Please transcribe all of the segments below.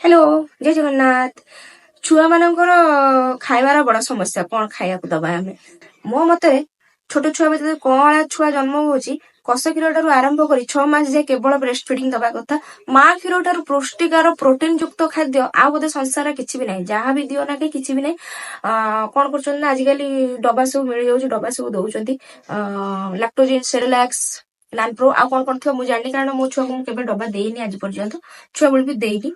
Hello जय जगन्नाथ। छुआ मानकर खाइबार बड़ समस्या कौन खाया दबा आम मो मत छोट छुआ भर कला छुआ जन्म होची कष क्षीर ठार आरंभ कर 6 मास जाए केवल ब्रेस्ट फीडिंग दबा कथा। माँ क्षीर ठार पुष्टिकार प्रोटीन युक्त खाद्य आ बोधे संसार किसी भी ना जहाँ भी दियो ना कि किसी भी ना कौन कर आजिकल डबा सब मिल जाऊँ डबा सब दौरान लैक्टोजिन सेरेलैक्स लानप्रो आ कौन कौन थी मुझे जानी कारण मो छुआ को मुझे डबा देनी आज पर्यंत छुआ बेल भी देनी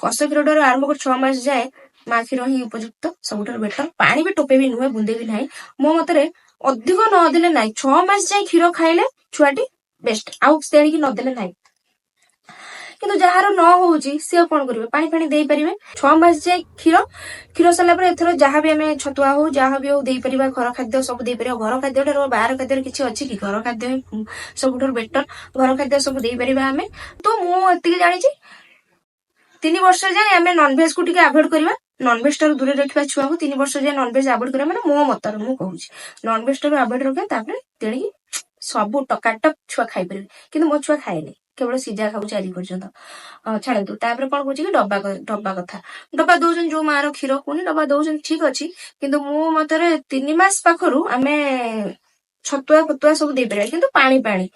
कष क्षीर ठार आरंभ कर 6 मास जाए माँ क्षीर ही उपयुक्त सबुठ बेटर पानी भी टोपे भी नुहे बुंदे भी ना मो मतरे अधिक नदेले ना 6 मास जाए क्षीर खाइले छुआटी बेस्ट आउ तेणिकी नदेले ना किंतु जार न होउची सी कौन करेंगे पानी फाणी दे पारे 6 मास जाए क्षीर क्षीर सारा एथर जहाँ भी आम छतुआ हो जहाँ भी हो घर खाद्य सब दे पार घर खाद्य ठार बाहर खाद्य किसी अच्छी कि घर खाद्य सब बेटर घर खाद्य सब दे पार आम तो मुझे जानी 3 वर्ष जाए आम नॉनभेज को अवॉइड करवा नॉनभेज ठार दूर रखा छुआ को 3 वर्ष जाए नॉनभेज अवॉइड करवा मैंने मो मतर मुझे नॉनभेज ठार अवॉइड रखा तेणिकी सब टकाटक छुआ खाई पारे कि मो छुआ खाएनि केवल सीजा खाऊ आज पर्यंत छाड़ू तापर कौन कौन डब्बा डब्बा कथा डब्बा दौन जो माँ क्षीर कौन डब्बा दौन ठीक अच्छी किंतु मो मतरे 3 मास पाखर आम छतुआ फतुआ सब दे पारे किंतु पानी पानी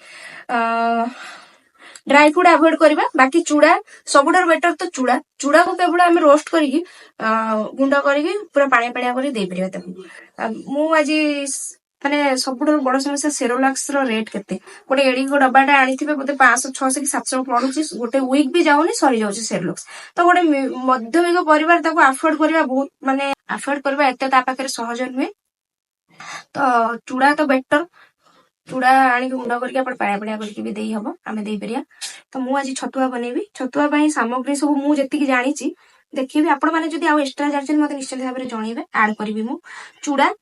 ड्राई फ्रूट अवॉइड करवा बाकी चूड़ा सबुठार बेटर तो चूड़ा चूड़ा को केवल आम रोस्ट करके गुंड करके पूरा पानी पाणिया कर दे पार मु आज माने सबुठ बड़ समस्या सेरोलैक्स रेट केते गोटे एड़ी डब्बाटा आनी बोधे 500 600 कि 700 पड़ुची गोटे वीक भी जाऊनी सरी जाऊँ सेरोलैक्स तो गोटे मध्यमिक परिवार ताको अफोर्ड करवा बहुत माने अफोर्ड करवा एते ता पाखरे सहज नुहे तो चूड़ा तो बेटर चूड़ा आनी गुंड करके पाया पाया करके भी दे हम आम दे पारिया तो मुझे आज छतुआ बनैबी छतुआ सामग्री सब मुझे जी जानी देखिए आपण मैंने जब आउ एक्सट्रा जानते मत निश्चित भाव में जनइबे आड करी मु चूड़ा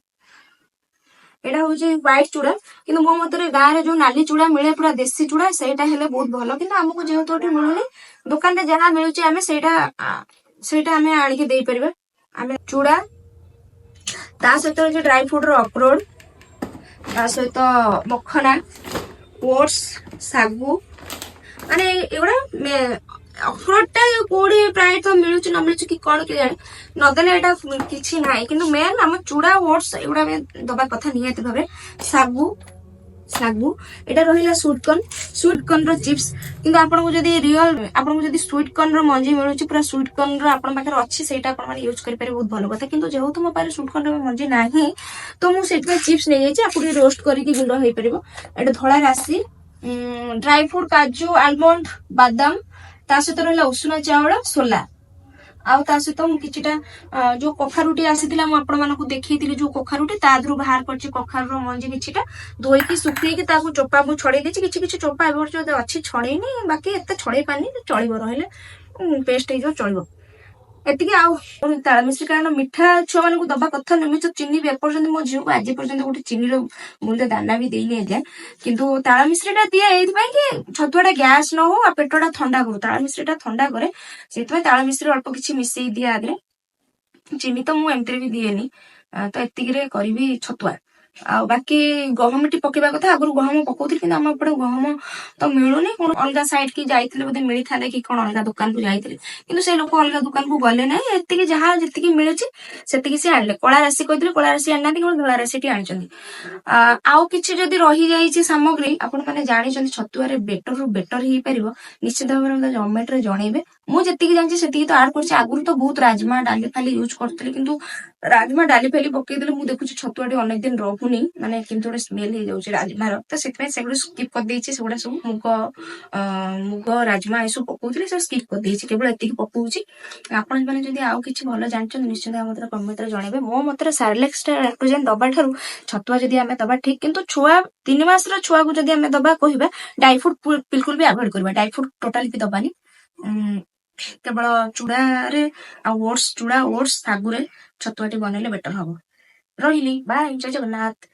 एटा हूँ व्हाइट चूड़ा किंतु मो मतरे गाँव में जो नाली चूड़ा मिले पूरा देसी चूड़ा सेटा हेले बहुत भल कि आमको जेहेतु ये मिलूनी दुकान जहाँ मिलूचे आम सेटा आम आणिके दे परिबा आम चूड़ा ता सहित जो ड्राई फ्रूट अक्रोड ता सहित मखना ओट्स सागु माने एगुड़ा अखरोटा कोड़ी प्राय तो मिलूँ न मिलूँ कि कौन कि जाने नदेले एटा किछि नाइ किंतु मेन आम चूड़ा ओट्स एगुड़ा दबा कथा निहाती भाबे सागु सागु एटा रहिला स्वीट कॉर्न रो चिप्स किंतु आपन को जदी रियल आपन को जदी स्वीट कॉर्न रो मंजी मिलुची पूरा स्वीट कॉर्न रो आपन पाखर अछि सेटा आपन माने यूज करि पारे बहुत भलो कथा किंतु जेहेतु मो पारे स्वीट कॉर्न रो मंजी नाही तो मु सेटा चिप्स नै जाइछि आपन रोस्ट करिकि गुंड होई परिबो एटा धोळा राशि ड्राई फ्रूट काजू आलमंड बादाम ता सहित रहा उषुना चावल सोला आउ ता सहित किछिटा जो कखारुटी आसीथिला मु आपण मानकु देखैतिली जो कखारुटी ता दरु बाहर करछि कखारु रो मंजी किछिटा धोइकी सुखैकी ताकु चोपा मु छड़े देछि किछि किछि चोपा एबोर जो अछि छड़ेनी बाकी एते छड़े पानी चलिबो रहले पेस्ट हे जो चलिबो एतिके आउ ताल मिश्री कारण मिठा छुआ मानकु दबा कथा नमित चीनी भी एपर्यंत मो झिउ को आज पर्यंत गोटे चीनी रो मूल्य दाना भी देई नै जाय किंतु ताल मिश्रीटा दिए एथि पई कि छतुआटा गैस न हो आ पेटटा ठंडा करू ताल मिश्रीटा ठंडा करे सेति पई ताल मिश्री अल्प किछि मिसेई दिया आगरे चीनी तो मु एमतरे भी दिएनी तो एतिके रे करबी छतुआ आ बाकी गहमटी पकेबा कथा आगु गहम पकौथि कि हम एपटे गहम तो मिलूनी कौन अलग साइड की जाइथिले बोधे मिली थाले कि कौन अलग दुकान को जाइथिले किंतु से लोक अलग दुकान को गले ना एतिके जहाँ जतिकी मिलुची सेतिकी से आनले कला राशि कहथिले कला राशि आना केवल धला राशि टी आनिचंदी आउ किछि जदी रही जाईची सामग्री आपण माने जानिचंदी छतुआरे बेटर रु बेटर ही परिबो निश्चित भाव में कमेंट रे जणैबे मु जतिकी जानछि सेतिकी तो ऐड करछि आगुरु तो बहुत राजमा डाली फाली यूज करथले किंतु राजमा डाली फाली पकई देले मु देखुछि छतुआटी अनेक दिन रहुनी माने किंतु गोटे स्मेल हो जाउछि राजमा रो तो सेति से स्किप कर देछि सेगुडा सब मुग राजमा ए सब पकौथिले से स्किप कर देछि केवल एतिकी पकौछि आपण माने जदी आउ किछि भलो जानछन निश्चित मते कमेंट रे जणैबे मो मते सेरेलैक्स लैक्टोजेन दबा ठारू छतुआ जदी आमे दबा ठीक किंतु छुआ 3 मास रो छुआ को जदी आमे दबा कहिबा ड्राई फ्रूट बिल्कुल भी अवॉइड करबा ड्राई फ्रूट टोटली भी दबानी केवल चूड़ा रे आ ओट्स चूड़ा ओट्स सागु रे छतुआटी बनैले बेटर हबो रहिली बाय जय जगन्नाथ।